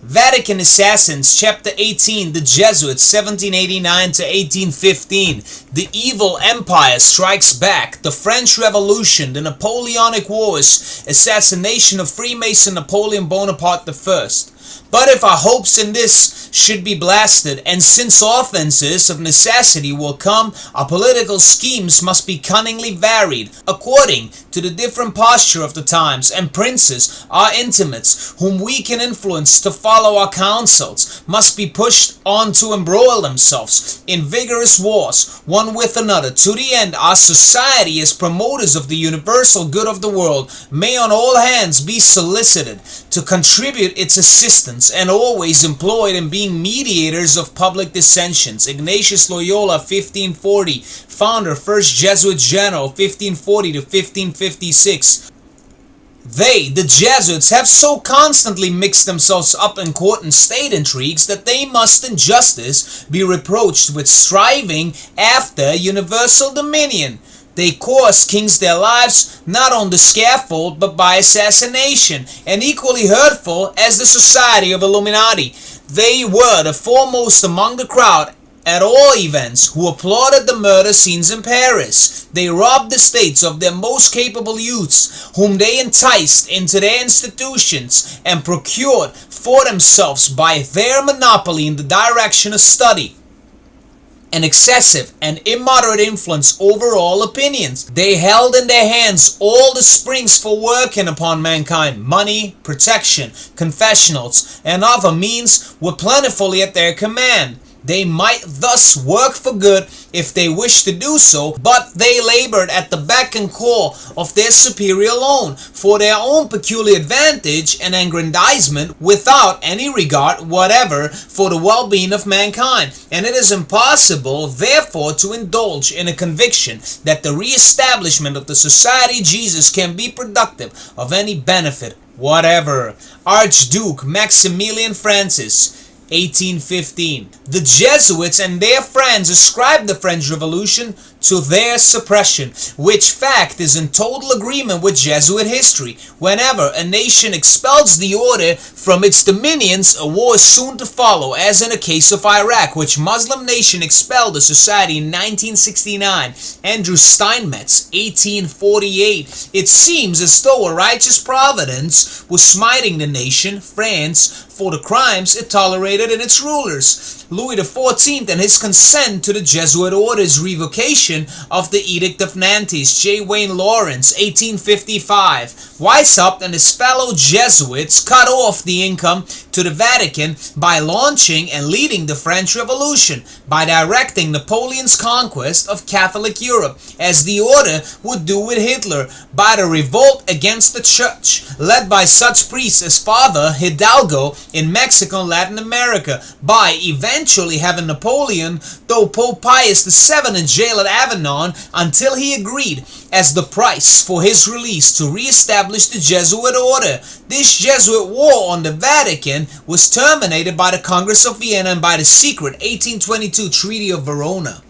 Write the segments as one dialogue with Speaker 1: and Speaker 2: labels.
Speaker 1: Vatican Assassins, Chapter 18, The Jesuits, 1789 to 1815. The Evil Empire Strikes Back, The French Revolution, The Napoleonic Wars, Assassination of Freemason Napoleon Bonaparte I. But if our hopes in this should be blasted, and since offenses of necessity will come, our political schemes must be cunningly varied, according to the different posture of the times, and princes, our intimates, whom we can influence to follow our counsels, must be pushed on to embroil themselves in vigorous wars, one with another, to the end our society, as promoters of the universal good of the world, may on all hands be solicited to contribute its assistance, and always employed in being mediators of public dissensions. Ignatius Loyola, 1540, founder, first Jesuit general, 1540 to 1556. They, the Jesuits, have so constantly mixed themselves up in court and state intrigues that they must in justice be reproached with striving after universal dominion. They cost kings their lives not on the scaffold but by assassination, and equally hurtful as the Society of Illuminati. They were the foremost among the crowd, at all events, who applauded the murder scenes in Paris. They robbed the states of their most capable youths, whom they enticed into their institutions, and procured for themselves by their monopoly in the direction of study an excessive and immoderate influence over all opinions. They held in their hands all the springs for working upon mankind. Money, protection, confessionals, and other means were plentifully at their command. They might thus work for good if they wished to do so, but they labored at the beck and call of their superior alone, for their own peculiar advantage and aggrandizement, without any regard whatever for the well-being of mankind. And it is impossible, therefore, to indulge in a conviction that the re-establishment of the Society of Jesus can be productive of any benefit whatever. Archduke Maximilian Francis, 1815. The Jesuits and their friends ascribed the French Revolution to their suppression, which fact is in total agreement with Jesuit history. Whenever a nation expels the order from its dominions, a war is soon to follow, as in the case of Iraq, which Muslim nation expelled the society in 1969. Andrew Steinmetz, 1848. It seems as though a righteous providence was smiting the nation, France, for the crimes it tolerated in its rulers. Louis XIV and his consent to the Jesuit order's revocation of the Edict of Nantes. J. Wayne Lawrence, 1855. Weishaupt and his fellow Jesuits cut off the income to the Vatican by launching and leading the French Revolution, by directing Napoleon's conquest of Catholic Europe, as the order would do with Hitler, by the revolt against the Church, led by such priests as Father Hidalgo in Mexico and Latin America, by eventually having Napoleon, though Pope Pius VII, in jail at Avignon until he agreed, as the price for his release, to re-establish the Jesuit order. This Jesuit war on the Vatican was terminated by the Congress of Vienna and by the secret 1822 Treaty of Verona.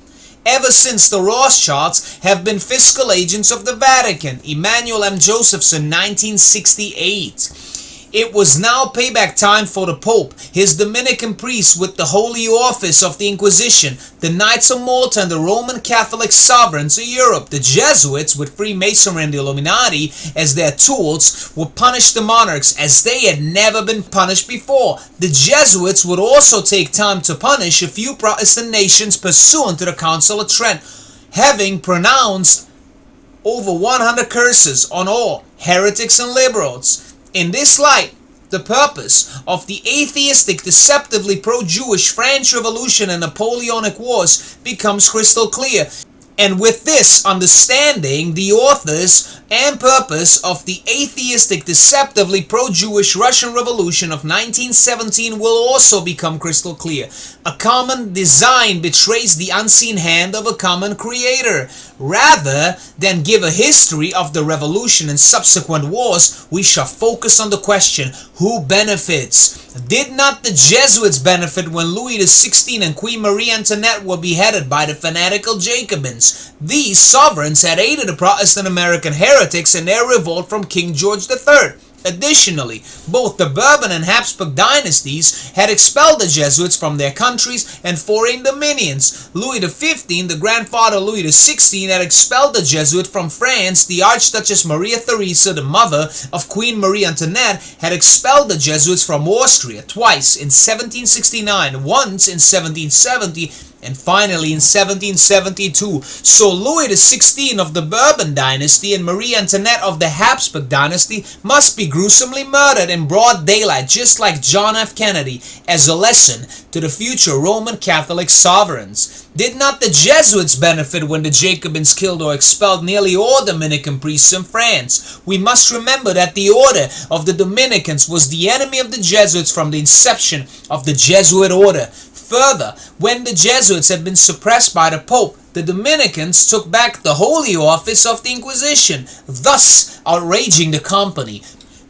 Speaker 1: Ever since, the Rothschilds have been fiscal agents of the Vatican. Emmanuel M. Josephson, 1968. It was now payback time for the Pope, his Dominican priests with the holy office of the Inquisition, the Knights of Malta, and the Roman Catholic sovereigns of Europe. The Jesuits, with Freemasonry and the Illuminati as their tools, would punish the monarchs as they had never been punished before. The Jesuits would also take time to punish a few Protestant nations pursuant to the Council of Trent, having pronounced over 100 curses on all heretics and liberals. In this light, the purpose of the atheistic, deceptively pro-Jewish French Revolution and Napoleonic Wars becomes crystal clear. And with this understanding, the authors and purpose of the atheistic, deceptively pro-Jewish Russian Revolution of 1917 will also become crystal clear. A common design betrays the unseen hand of a common creator. Rather than give a history of the revolution and subsequent wars, we shall focus on the question, who benefits? Did not the Jesuits benefit when Louis XVI and Queen Marie Antoinette were beheaded by the fanatical Jacobins? These sovereigns had aided the Protestant American heretics in their revolt from King George III. Additionally, both the Bourbon and Habsburg dynasties had expelled the Jesuits from their countries and foreign dominions. Louis XV, the grandfather of Louis XVI, had expelled the Jesuit from France. The Archduchess Maria Theresa, the mother of Queen Marie Antoinette, had expelled the Jesuits from Austria twice, in 1769, once in 1770, and finally in 1772. So Louis XVI of the Bourbon dynasty and Marie Antoinette of the Habsburg dynasty must be gruesomely murdered in broad daylight, just like John F. Kennedy, as a lesson to the future Roman Catholic sovereigns. Did not the Jesuits benefit when the Jacobins killed or expelled nearly all Dominican priests in France? We must remember that the order of the Dominicans was the enemy of the Jesuits from the inception of the Jesuit order. Further, when the Jesuits had been suppressed by the Pope, the Dominicans took back the holy office of the Inquisition, thus outraging the company.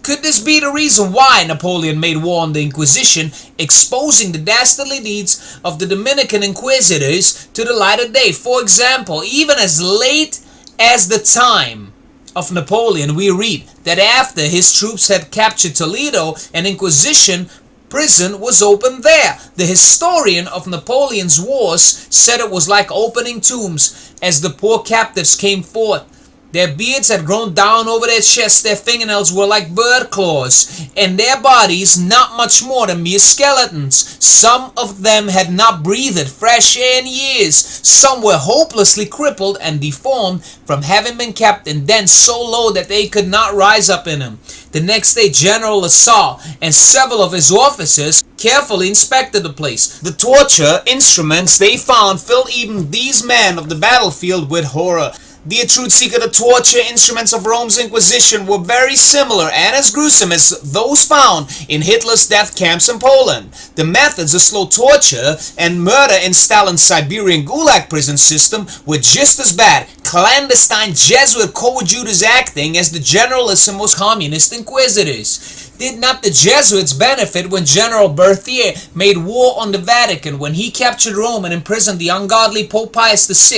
Speaker 1: Could this be the reason why Napoleon made war on the Inquisition, exposing the dastardly deeds of the Dominican inquisitors to the light of day? For example, even as late as the time of Napoleon, we read that after his troops had captured Toledo, an Inquisition prison was opened there. The historian of Napoleon's wars said it was like opening tombs as the poor captives came forth. Their beards had grown down over their chests, their fingernails were like bird claws, and their bodies not much more than mere skeletons. Some of them had not breathed fresh air in years. Some were hopelessly crippled and deformed from having been kept in dens so low that they could not rise up in them. The next day, General Lasalle and several of his officers carefully inspected the place. The torture instruments they found filled even these men of the battlefield with horror. Dear truth seeker, the torture instruments of Rome's Inquisition were very similar and as gruesome as those found in Hitler's death camps in Poland. The methods of slow torture and murder in Stalin's Siberian Gulag prison system were just as bad. Clandestine Jesuit coadjutors acting as the Generalissimus communist inquisitors. Did not the Jesuits benefit when General Berthier made war on the Vatican when he captured Rome and imprisoned the ungodly Pope Pius VI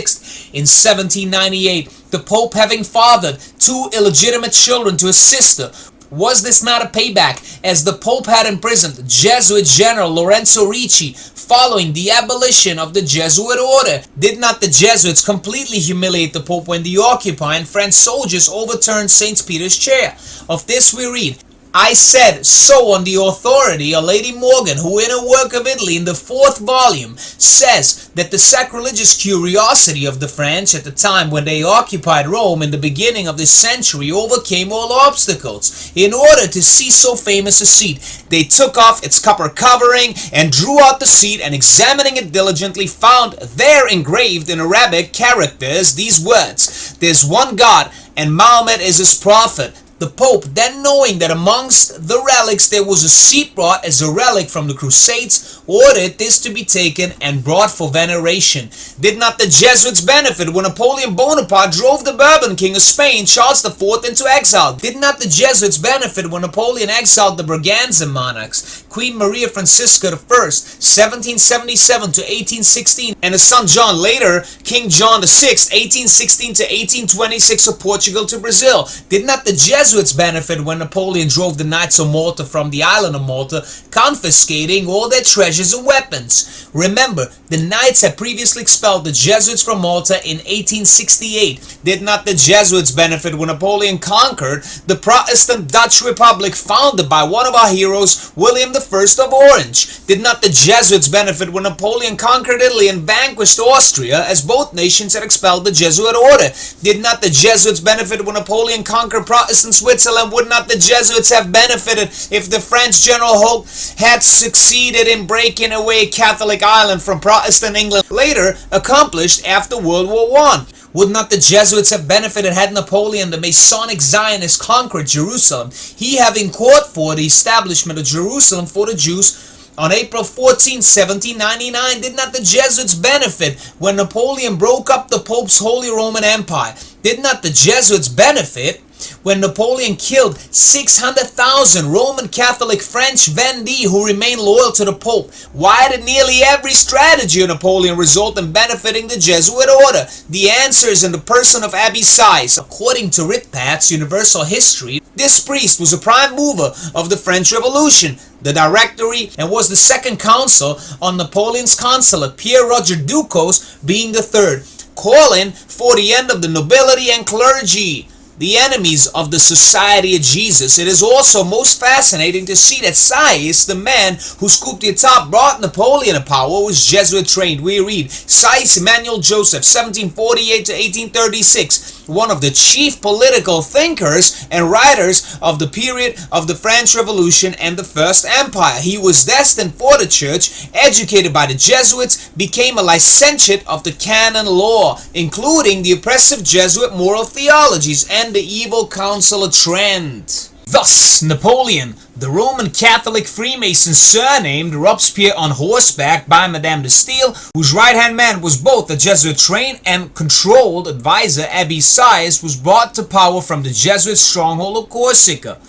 Speaker 1: in 1798, the Pope having fathered two illegitimate children to his sister? Was this not a payback, as the Pope had imprisoned Jesuit General Lorenzo Ricci following the abolition of the Jesuit order? Did not the Jesuits completely humiliate the Pope when the occupying French soldiers overturned St. Peter's chair? Of this we read, I said so on the authority of Lady Morgan, who in her work of Italy in the 4th volume says that the sacrilegious curiosity of the French at the time when they occupied Rome in the beginning of this century overcame all obstacles. In order to see so famous a seat, they took off its copper covering and drew out the seat, and examining it diligently found there engraved in Arabic characters these words, "There's one God and Mahomet is his prophet." The Pope, then knowing that amongst the relics there was a seat brought as a relic from the Crusades, ordered this to be taken and brought for veneration. Did not the Jesuits benefit when Napoleon Bonaparte drove the Bourbon King of Spain, Charles IV, into exile? Did not the Jesuits benefit when Napoleon exiled the Braganza monarchs, Queen Maria Francisca I, 1777 to 1816, and his son John, later King John VI, 1816 to 1826 of Portugal to Brazil? Did not the Jesuits benefit when Napoleon drove the Knights of Malta from the island of Malta, confiscating all their treasures and weapons? Remember, the Knights had previously expelled the Jesuits from Malta in 1868. Did not the Jesuits benefit when Napoleon conquered the Protestant Dutch Republic founded by one of our heroes, William I of Orange? Did not the Jesuits benefit when Napoleon conquered Italy and vanquished Austria, as both nations had expelled the Jesuit order? Did not the Jesuits benefit when Napoleon conquered Protestant Switzerland? Would not the Jesuits have benefited if the French General Hope had succeeded in breaking away Catholic Ireland from Protestant England, later accomplished after World War I? Would not the Jesuits have benefited had Napoleon, the Masonic Zionist, conquered Jerusalem, he having called for the establishment of Jerusalem for the Jews on April 14, 1799? Did not the Jesuits benefit when Napoleon broke up the Pope's Holy Roman Empire? Did not the Jesuits benefit When Napoleon killed 600,000 Roman Catholic French vendee who remained loyal to the Pope, why did nearly every strategy of Napoleon result in benefiting the Jesuit order? The answer is in the person of Abbé Sieyès. According to Ritpat's Universal History, this priest was a prime mover of the French Revolution, the Directory, and was the second consul on Napoleon's consulate, Pierre Roger Ducos being the third, calling for the end of the nobility and clergy, the enemies of the Society of Jesus. It is also most fascinating to see that Sieyès, the man whose coup d'etat brought Napoleon to power, was Jesuit trained. We read, Sieyès Emmanuel Joseph, 1748 to 1836, one of the chief political thinkers and writers of the period of the French Revolution and the First Empire. He was destined for the church, educated by the Jesuits, became a licentiate of the canon law, including the oppressive Jesuit moral theologies and the evil counsel of Trent. Thus, Napoleon, the Roman Catholic Freemason surnamed Robespierre on horseback by Madame de Staël, whose right-hand man was both a Jesuit-trained and controlled advisor, Abbé Sieyès, was brought to power from the Jesuit stronghold of Corsica.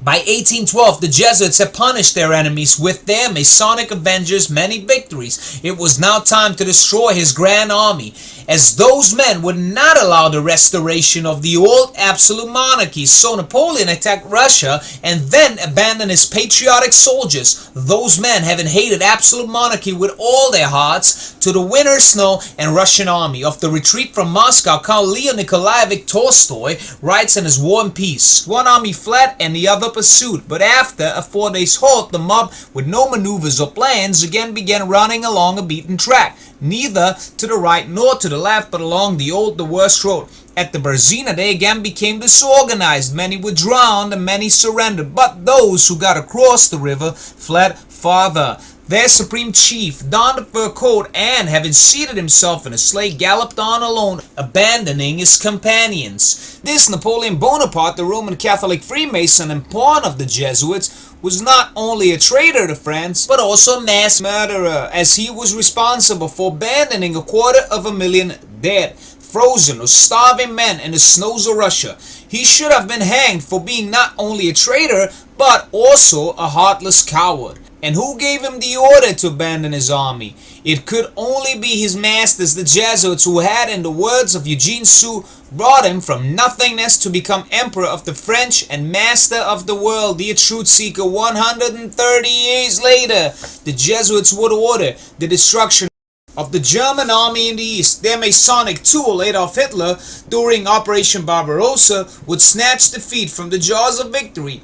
Speaker 1: By 1812, the Jesuits had punished their enemies with their Masonic avengers many victories. It was now time to destroy his grand army, as those men would not allow the restoration of the old absolute monarchy. So Napoleon attacked Russia and then abandoned his patriotic soldiers, those men having hated absolute monarchy with all their hearts, to the winter snow and Russian army. Of the retreat from Moscow, Count Leo Nikolaevich Tolstoy writes in his War and Peace, one army fled and the other pursued, but after a 4 days halt, the mob, with no maneuvers or plans, again began running along a beaten track, neither to the right nor to the left, but along the old, the worst road. At the Berzina, they again became disorganized. Many were drowned and many surrendered, but those who got across the river fled farther. Their supreme chief donned a fur coat and, having seated himself in a sleigh, galloped on alone, abandoning his companions. This Napoleon Bonaparte, the Roman Catholic Freemason and pawn of the Jesuits, was not only a traitor to France, but also a mass murderer, as he was responsible for abandoning 250,000 dead, frozen or starving men in the snows of Russia. He should have been hanged for being not only a traitor, but also a heartless coward. And who gave him the order to abandon his army? It could only be his masters, the Jesuits, who had, in the words of Eugene Sue, brought him from nothingness to become emperor of the French and master of the world. Dear truth seeker, 130 years later, the Jesuits would order the destruction of the German army in the east. Their Masonic tool, Adolf Hitler, during Operation Barbarossa, would snatch defeat from the jaws of victory,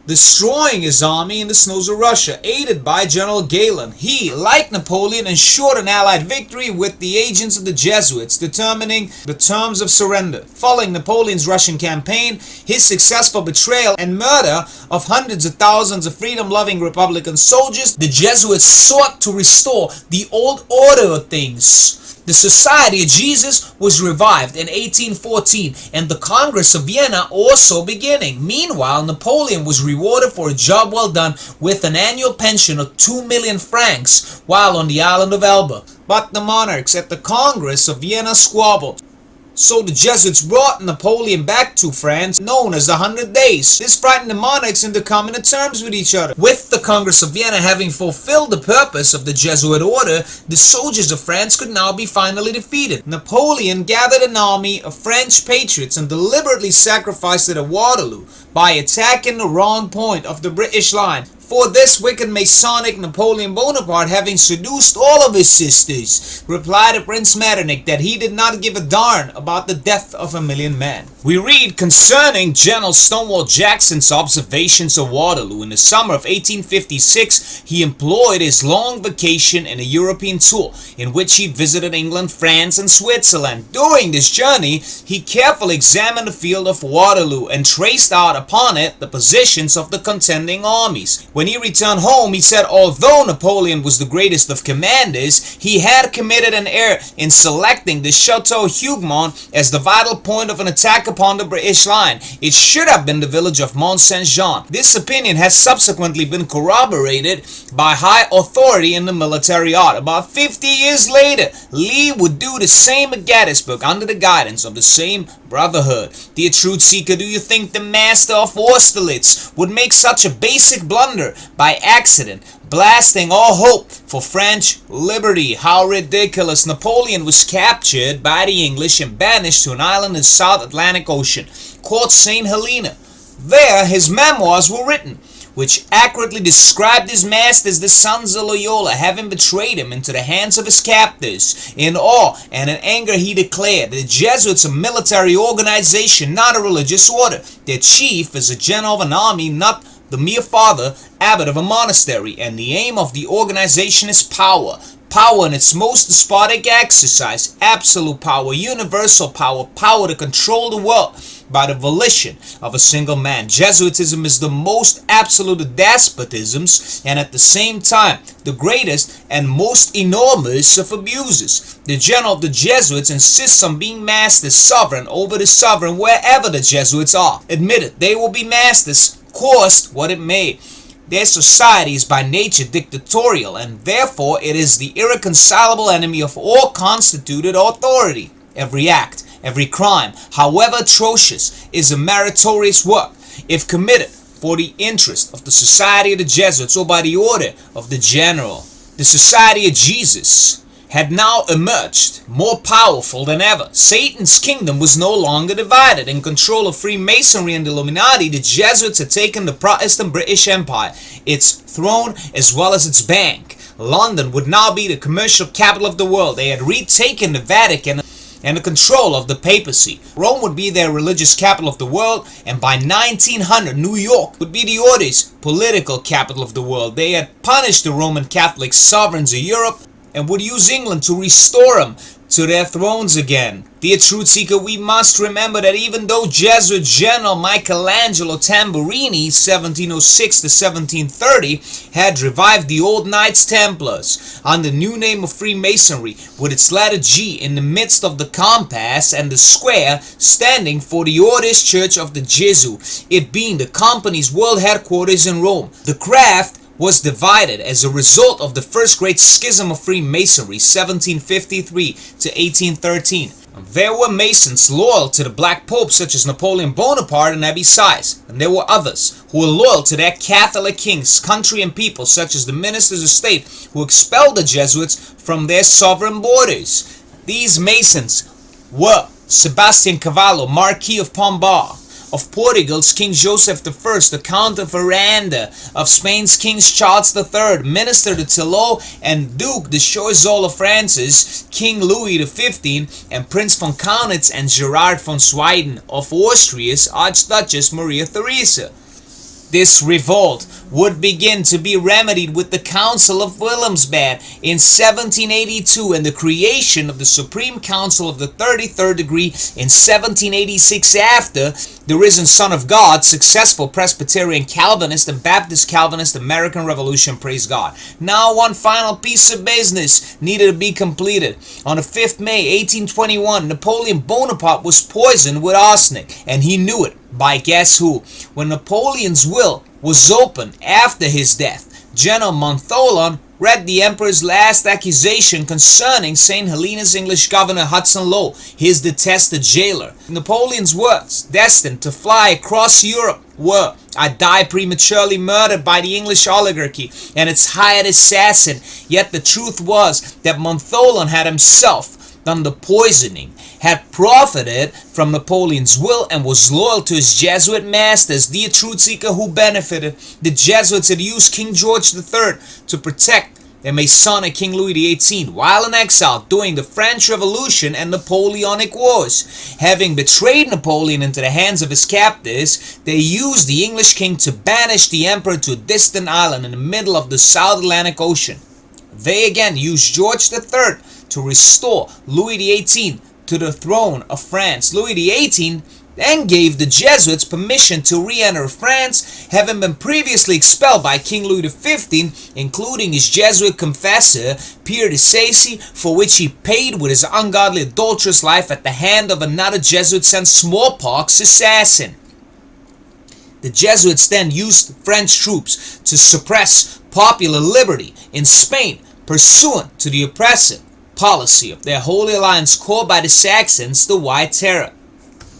Speaker 1: destroying his army in the snows of Russia, aided by General Galen. He, like Napoleon, ensured an Allied victory with the agents of the Jesuits, determining the terms of surrender. Following Napoleon's Russian campaign, his successful betrayal and murder of hundreds of thousands of freedom-loving Republican soldiers, the Jesuits sought to restore the old order of things. The Society of Jesus was revived in 1814 and the Congress of Vienna also beginning. Meanwhile, Napoleon was rewarded for a job well done with an annual pension of 2 million francs while on the island of Elba. But the monarchs at the Congress of Vienna squabbled. So the Jesuits brought Napoleon back to France, known as the 100 Days. This frightened the monarchs into coming to terms with each other. With the Congress of Vienna having fulfilled the purpose of the Jesuit order, the soldiers of France could now be finally defeated. Napoleon gathered an army of French patriots and deliberately sacrificed it at Waterloo by attacking the wrong point of the British line. For this wicked Masonic Napoleon Bonaparte, having seduced all of his sisters, replied to Prince Metternich that he did not give a darn about the death of 1,000,000 men. We read concerning General Stonewall Jackson's observations of Waterloo. In the summer of 1856, he employed his long vacation in a European tour, in which he visited England, France, and Switzerland. During this journey, he carefully examined the field of Waterloo and traced out upon it the positions of the contending armies. When he returned home, he said although Napoleon was the greatest of commanders, he had committed an error in selecting the Chateau Hougoumont as the vital point of an attack upon the British line. It should have been the village of Mont Saint-Jean. This opinion has subsequently been corroborated by high authority in the military art. About 50 years later, Lee would do the same at Gettysburg under the guidance of the same brotherhood. Dear truth seeker, do you think the master of Austerlitz would make such a basic blunder by accident, blasting all hope for French liberty? How ridiculous. Napoleon was captured by the English and banished to an island in South Atlantic Ocean called St. Helena. There his memoirs were written, which accurately described his masters, the sons of Loyola, having betrayed him into the hands of his captors. In awe and in anger he declared, the Jesuits a military organization, not a religious order. Their chief is a general of an army, not the mere father, abbot of a monastery, and the aim of the organization is power. Power in its most despotic exercise, absolute power, universal power, power to control the world by the volition of a single man. Jesuitism is the most absolute of despotisms and at the same time the greatest and most enormous of abuses. The general of the Jesuits insists on being master, sovereign over the sovereign wherever the Jesuits are. Admitted, they will be masters, cost what it may. Their society is by nature dictatorial, and therefore it is the irreconcilable enemy of all constituted authority. Every act, every crime, however atrocious, is a meritorious work if committed for the interest of the Society of the Jesuits or by the order of the General. The Society of Jesus had now emerged more powerful than ever. Satan's kingdom was no longer divided. In control of Freemasonry and the Illuminati, the Jesuits had taken the Protestant British Empire, its throne as well as its bank. London would now be the commercial capital of the world. They had retaken the Vatican and the control of the papacy. Rome would be their religious capital of the world, and by 1900 New York would be the Order's political capital of the world. They had punished the Roman Catholic sovereigns of Europe and would use England to restore them to their thrones again. Dear truth seeker, we must remember that even though Jesuit General Michelangelo Tamburini, 1706 to 1730, had revived the old Knights Templars under the new name of Freemasonry, with its letter G in the midst of the compass and the square standing for the Order's Church of the Gesù, it being the company's world headquarters in Rome. The craft was divided as a result of the first great schism of Freemasonry, 1753 to 1813. There were Masons loyal to the Black Pope such as Napoleon Bonaparte and Abbé Sieyès, and there were others who were loyal to their Catholic kings, country and people such as the ministers of state who expelled the Jesuits from their sovereign borders. These Masons were Sebastian Cavallo, Marquis of Pombal, of Portugal's King Joseph I, the Count of Aranda, of Spain's King Charles III, Minister de Tillot, and Duke de Choiseul of France's King Louis XV, and Prince von Kaunitz and Gerard von Sweden of Austria's Archduchess Maria Theresa. This revolt would begin to be remedied with the Council of Wilhelmsbad in 1782 and the creation of the Supreme Council of the 33rd degree in 1786 after the risen Son of God, successful Presbyterian Calvinist and Baptist Calvinist American Revolution, praise God. Now one final piece of business needed to be completed. On the 5th May 1821, Napoleon Bonaparte was poisoned with arsenic, and he knew it. By guess who? When Napoleon's will was opened after his death, General Montholon read the Emperor's last accusation concerning St. Helena's English governor Hudson Lowe, his detested jailer. Napoleon's words, destined to fly across Europe, were, "I die prematurely murdered by the English oligarchy and its hired assassin." Yet the truth was that Montholon had himself done the poisoning, had profited from Napoleon's will, and was loyal to his Jesuit masters. Dear truth seeker, who benefited? The Jesuits had used King George III to protect their Masonic King Louis XVIII while in exile during the French Revolution and Napoleonic Wars. Having betrayed Napoleon into the hands of his captors, they used the English king to banish the emperor to a distant island in the middle of the South Atlantic Ocean. They again used George III to restore Louis XVIII to the throne of France. Louis XVIII and gave the Jesuits permission to re-enter France, having been previously expelled by King Louis XV, including his Jesuit confessor, Pierre de Sacy, for which he paid with his ungodly adulterous life at the hand of another Jesuit-sent smallpox assassin. The Jesuits then used French troops to suppress popular liberty in Spain, pursuant to the oppressive policy of their Holy Alliance called by the Saxons the White Terror.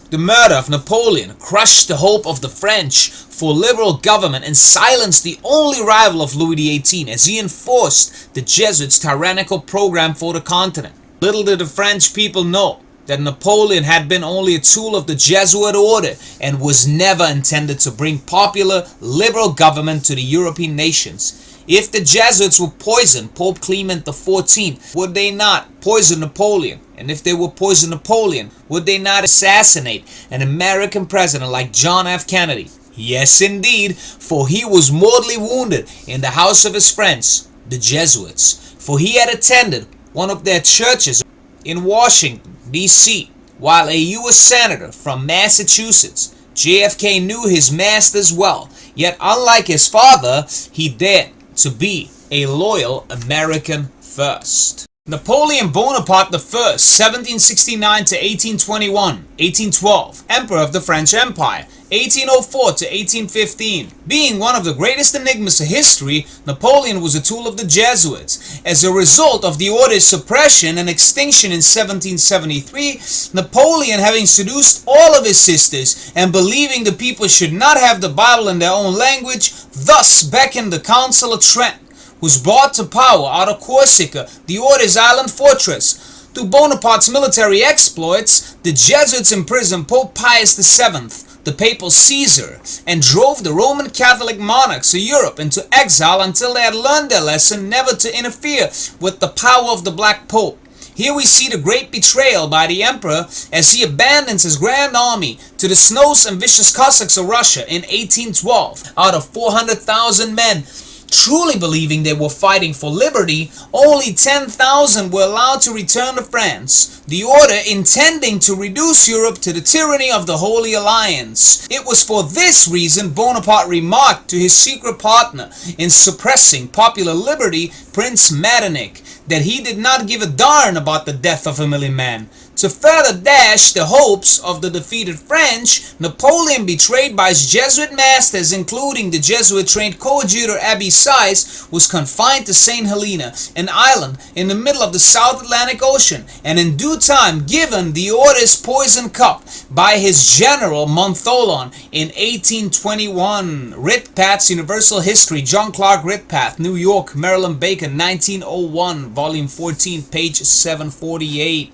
Speaker 1: The murder of Napoleon crushed the hope of the French for liberal government and silenced the only rival of Louis XVIII as he enforced the Jesuits' tyrannical program for the continent. Little did the French people know that Napoleon had been only a tool of the Jesuit order and was never intended to bring popular, liberal government to the European nations. If the Jesuits would poison Pope Clement XIV, would they not poison Napoleon? And if they would poison Napoleon, would they not assassinate an American president like John F. Kennedy? Yes, indeed, for he was mortally wounded in the house of his friends, the Jesuits, for he had attended one of their churches in Washington, D.C., while a U.S. Senator from Massachusetts. JFK knew his masters well, yet unlike his father, he dared to be a loyal American first. Napoleon Bonaparte I, 1769 to 1821, 1812, Emperor of the French Empire, 1804 to 1815. Being one of the greatest enigmas of history, Napoleon was a tool of the Jesuits. As a result of the order's suppression and extinction in 1773, Napoleon, having seduced all of his sisters and believing the people should not have the Bible in their own language, thus beckoned the Council of Trent, was brought to power out of Corsica, the order's island fortress. Through Bonaparte's military exploits, the Jesuits imprisoned Pope Pius VII, the papal Caesar, and drove the Roman Catholic monarchs of Europe into exile until they had learned their lesson never to interfere with the power of the Black Pope. Here we see the great betrayal by the Emperor as he abandons his grand army to the snows and vicious Cossacks of Russia in 1812. Out of 400,000 men, truly believing they were fighting for liberty, only 10,000 were allowed to return to France, the order intending to reduce Europe to the tyranny of the Holy Alliance. It was for this reason Bonaparte remarked to his secret partner in suppressing popular liberty, Prince Metternich, that he did not give a darn about the death of a million men. To further dash the hopes of the defeated French, Napoleon, betrayed by his Jesuit masters, including the Jesuit-trained coadjutor Abbe Sieyes, was confined to St. Helena, an island in the middle of the South Atlantic Ocean, and in due time given the order's poison cup by his general Montholon in 1821. Ritpath's Universal History, John Clark Ritpath, New York, Maryland Bacon, 1901, Volume 14, page 748.